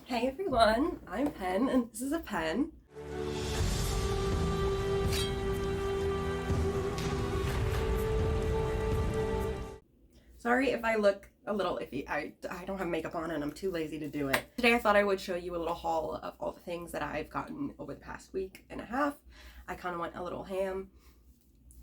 Hey everyone, I'm Pen and this is a pen. Sorry if I look a little iffy. I don't have makeup on and I'm too lazy to do it. Today I thought I would show you a little haul of all the things that I've gotten over the past week and a half. I kind of went a little a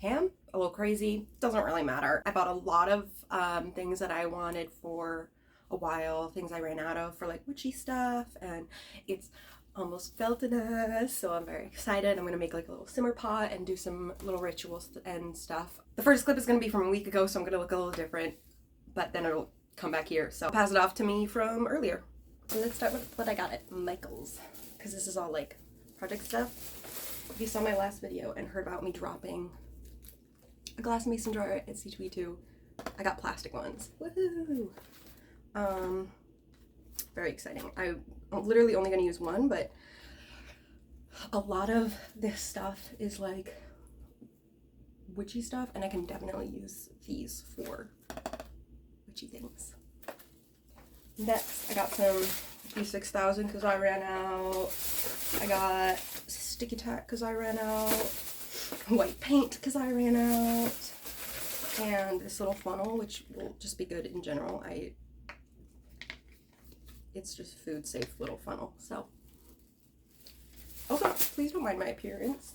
little crazy. Doesn't really matter. I bought a lot of things that I wanted for a while, things I ran out of for like witchy stuff, and it's almost Feltonus, so I'm very excited. I'm gonna make like a little simmer pot and do some little rituals and stuff. The first clip is gonna be from a week ago, so I'm gonna look a little different, but then it'll come back here. So pass it off to me from earlier. So let's start with what I got at Michael's, because this is all like project stuff. If you saw my last video and heard about me dropping a glass mason jar at C2E2, I got plastic ones. Woohoo! Very exciting. I'm literally only gonna use one, but a lot of this stuff is like witchy stuff, and I can definitely use these for witchy things. Next, I got some E6000 because I ran out. I got sticky tack because I ran out. White paint because I ran out. And this little funnel, which will just be good in general. It's just food safe little funnel. So, also, please don't mind my appearance.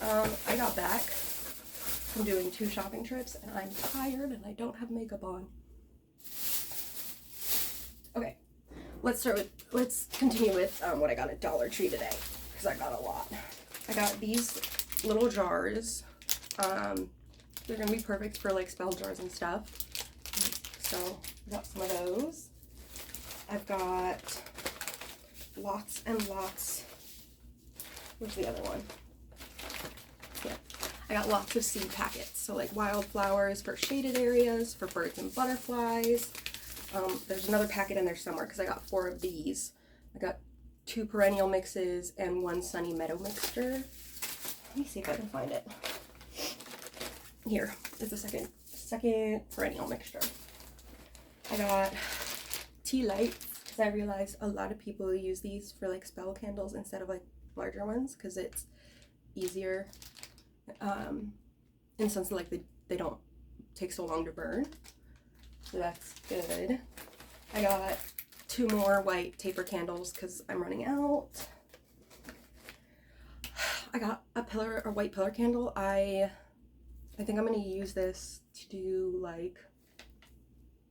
I got back from doing 2 shopping trips and I'm tired and I don't have makeup on. Okay, let's continue with what I got at Dollar Tree today, because I got a lot. I got these little jars. They're gonna be perfect for like spell jars and stuff. So I got some of those. I've got lots and lots. Where's the other one? Yeah. I got lots of seed packets. So like wildflowers for shaded areas, for birds and butterflies. There's another packet in there somewhere because I got 4 of these. I got 2 perennial mixes and 1 sunny meadow mixture. Let me see if I can find it. Here is the second perennial mixture. I got tea lights because I realized a lot of people use these for like spell candles instead of like larger ones because it's easier in the sense that like they don't take so long to burn. So that's good. I got 2 more white taper candles because I'm running out. I got a white pillar candle. I think I'm going to use this to do like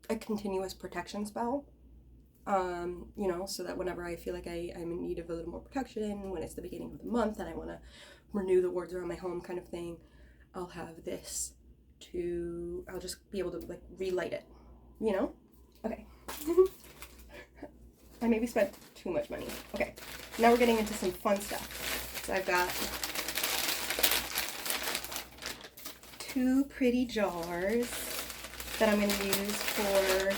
a continuous protection spell. You know, so that whenever I feel like I'm in need of a little more protection, when it's the beginning of the month and I want to renew the wards around my home kind of thing, I'll have this I'll just be able to like relight it, you know? Okay. I maybe spent too much money. Okay, now we're getting into some fun stuff. So I've got 2 pretty jars that I'm going to use for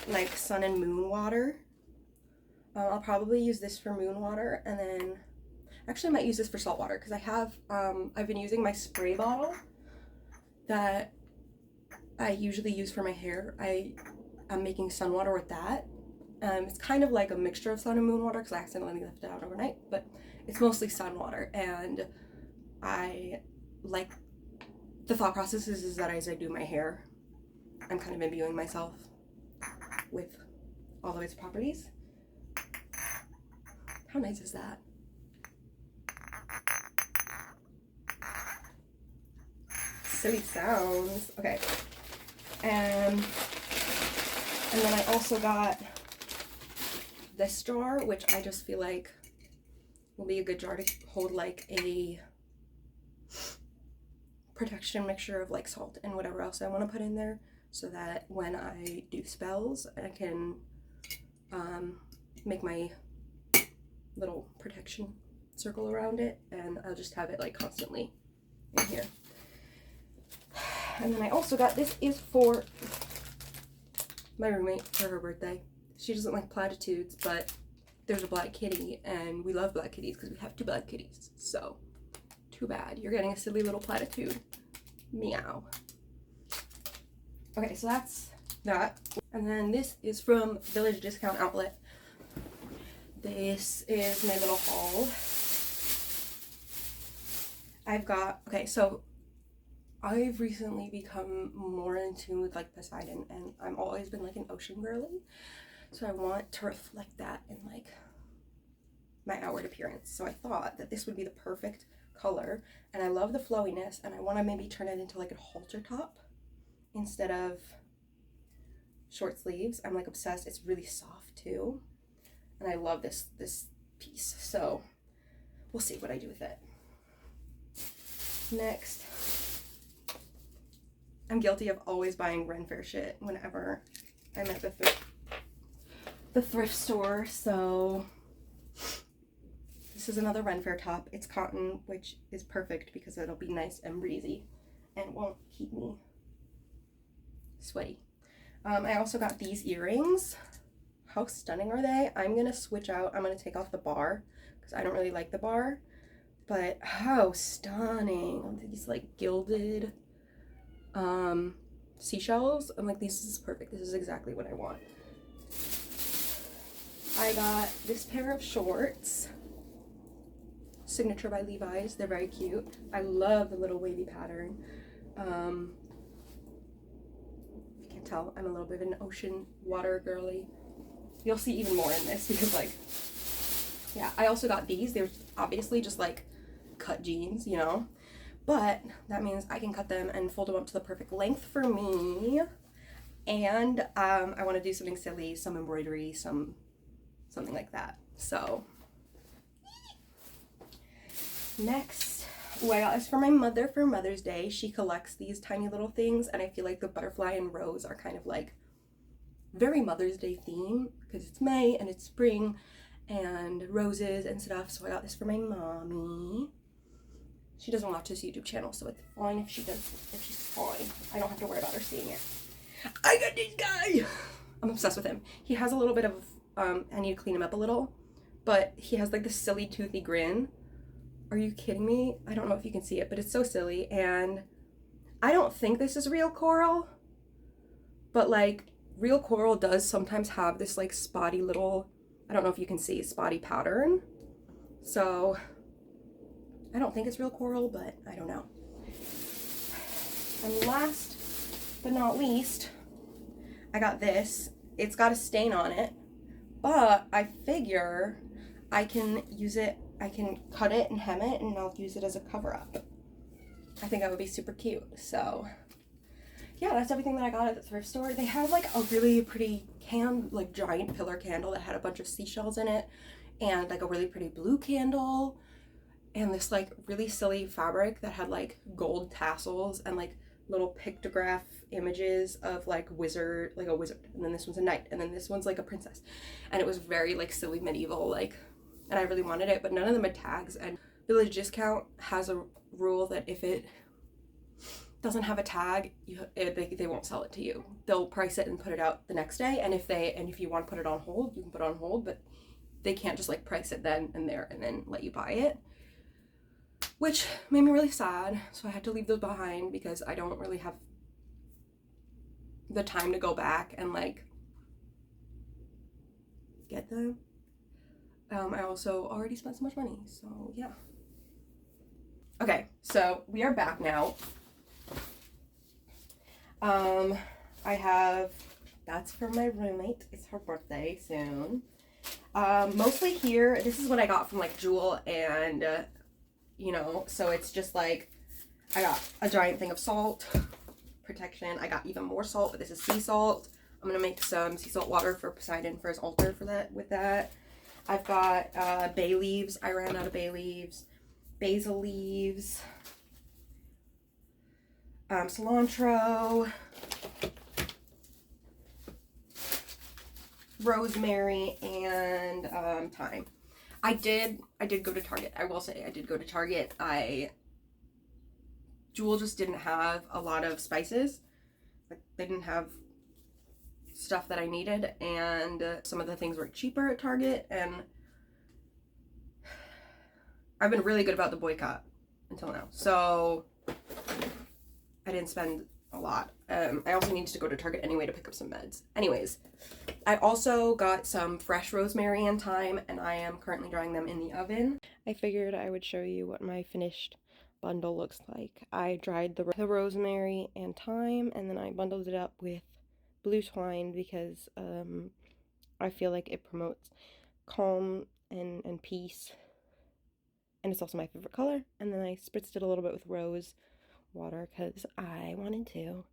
like sun and moon water. I'll probably use this for moon water, and then actually I might use this for salt water because I've been using my spray bottle that I usually use for my hair. I'm making sun water with that. It's kind of like a mixture of sun and moon water because I accidentally left it out overnight, but it's mostly sun water, and I like the thought process is that as I do my hair, I'm kind of imbuing myself with all of its properties. How nice is that? Silly sounds. Okay. And then I also got this jar, which I just feel like will be a good jar to hold like a protection mixture of like salt and whatever else I want to put in there, so that when I do spells I can make my little protection circle around it, and I'll just have it like constantly in here. And then I also got, this is for my roommate for her birthday. She doesn't like platitudes, but there's a black kitty and we love black kitties because we have 2 black kitties. So too bad you're getting a silly little platitude. Meow. Okay, so that's that. And then this is from Village Discount Outlet. This is my little haul. I've got, okay, so I've recently become more in tune with like Poseidon, and I've always been like an ocean girly. So I want to reflect that in like my outward appearance. So I thought that this would be the perfect color, and I love the flowiness, and I want to maybe turn it into like a halter top instead of short sleeves. I'm like obsessed. It's really soft too, and I love this piece. So we'll see what I do with it. Next, I'm guilty of always buying Ren Fair shit whenever I'm at the thrift store. So this is another Ren Fair top. It's cotton, which is perfect because it'll be nice and breezy and won't keep me sweaty. I also got these earrings. How stunning are they? I'm gonna switch out. I'm gonna take off the bar because I don't really like the bar. But how stunning. These like gilded seashells. I'm like, this is perfect. This is exactly what I want. I got this pair of shorts. Signature by Levi's. They're very cute. I love the little wavy pattern. If you can't tell, I'm a little bit of an ocean water girly. You'll see even more in this because like, yeah, I also got these. They're obviously just like cut jeans, you know, but that means I can cut them and fold them up to the perfect length for me. And I want to do something silly, some embroidery, something like that. So next, oh, I got this for my mother for Mother's Day. She collects these tiny little things, and I feel like the butterfly and rose are kind of like very Mother's Day theme because it's May and it's spring and roses and stuff. So I got this for my mommy. She doesn't watch this YouTube channel, so it's fine if she does. If she's fine, I don't have to worry about her seeing it. I got this guy. I'm obsessed with him. He has a little bit of I need to clean him up a little, but he has like this silly toothy grin. Are you kidding me? I don't know if you can see it, but it's so silly. And I don't think this is real coral, but like real coral does sometimes have this like spotty little, I don't know if you can see, spotty pattern. So I don't think it's real coral, but I don't know. And last but not least, I got this. It's got a stain on it, but I figure I can use it, I can cut it and hem it, and I'll use it as a cover-up. I think that would be super cute. So yeah, that's everything that I got at the thrift store. They had like a really pretty like giant pillar candle that had a bunch of seashells in it, and like a really pretty blue candle, and this like really silly fabric that had like gold tassels and like little pictograph images of like a wizard, and then this one's a knight, and then this one's like a princess, and it was very like silly medieval, like, and I really wanted it, but none of them had tags. And Village Discount has a rule that if it doesn't have a tag, they won't sell it to you. They'll price it and put it out the next day, and if you want to put it on hold, you can put it on hold, but they can't just like price it then and there and then let you buy it, which made me really sad. So I had to leave those behind because I don't really have the time to go back and like get them. I also already spent so much money, so yeah. Okay, so we are back now. I have, that's for my roommate. It's her birthday soon. Mostly here, this is what I got from like Jewel, and you know, so it's just like, I got a giant thing of salt protection. I got even more salt, but this is sea salt. I'm gonna make some sea salt water for Poseidon for his altar for that, with that. I've got bay leaves. I ran out of bay leaves. Basil leaves. Cilantro. Rosemary and thyme. I did go to Target. I will say I did go to Target. Jewel just didn't have a lot of spices. Like, they didn't have stuff that I needed, and some of the things were cheaper at Target, and I've been really good about the boycott until now. So I didn't spend a lot. I also need to go to Target anyway to pick up some meds. Anyways, I also got some fresh rosemary and thyme, and I am currently drying them in the oven. I figured I would show you what my finished bundle looks like. I dried the rosemary and thyme, and then I bundled it up with blue twine because I feel like it promotes calm and peace, and it's also my favorite color. And then I spritzed it a little bit with rose water because I wanted to.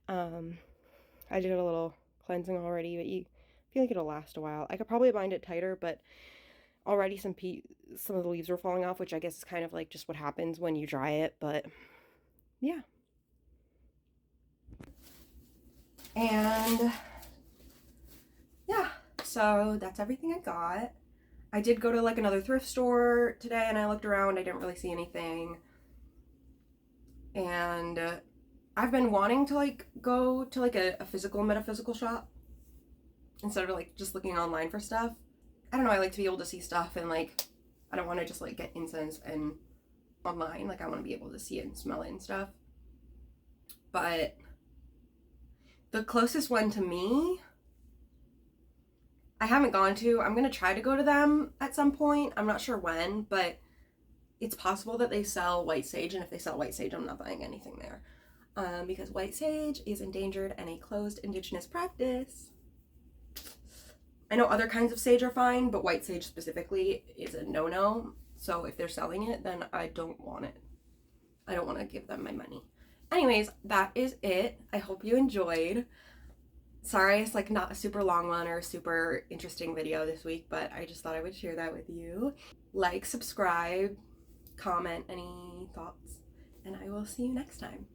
I did a little cleansing already, but you feel like it'll last a while. I could probably bind it tighter, but already some of the leaves were falling off, which I guess is kind of like just what happens when you dry it, but yeah. And yeah, so that's everything I got. I did go to like another thrift store today and I looked around. I didn't really see anything. And I've been wanting to like go to like a physical metaphysical shop instead of like just looking online for stuff. I don't know, I like to be able to see stuff, and like I don't want to just like get incense and online. Like I want to be able to see it and smell it and stuff. But the closest one to me, I haven't gone to. I'm going to try to go to them at some point. I'm not sure when, but it's possible that they sell white sage, and if they sell white sage, I'm not buying anything there. Because white sage is endangered and a closed indigenous practice. I know other kinds of sage are fine, but white sage specifically is a no-no. So if they're selling it, then I don't want it. I don't want to give them my money. Anyways, that is it. I hope you enjoyed. Sorry, it's like not a super long one or a super interesting video this week, but I just thought I would share that with you. Like, subscribe, comment any thoughts, and I will see you next time.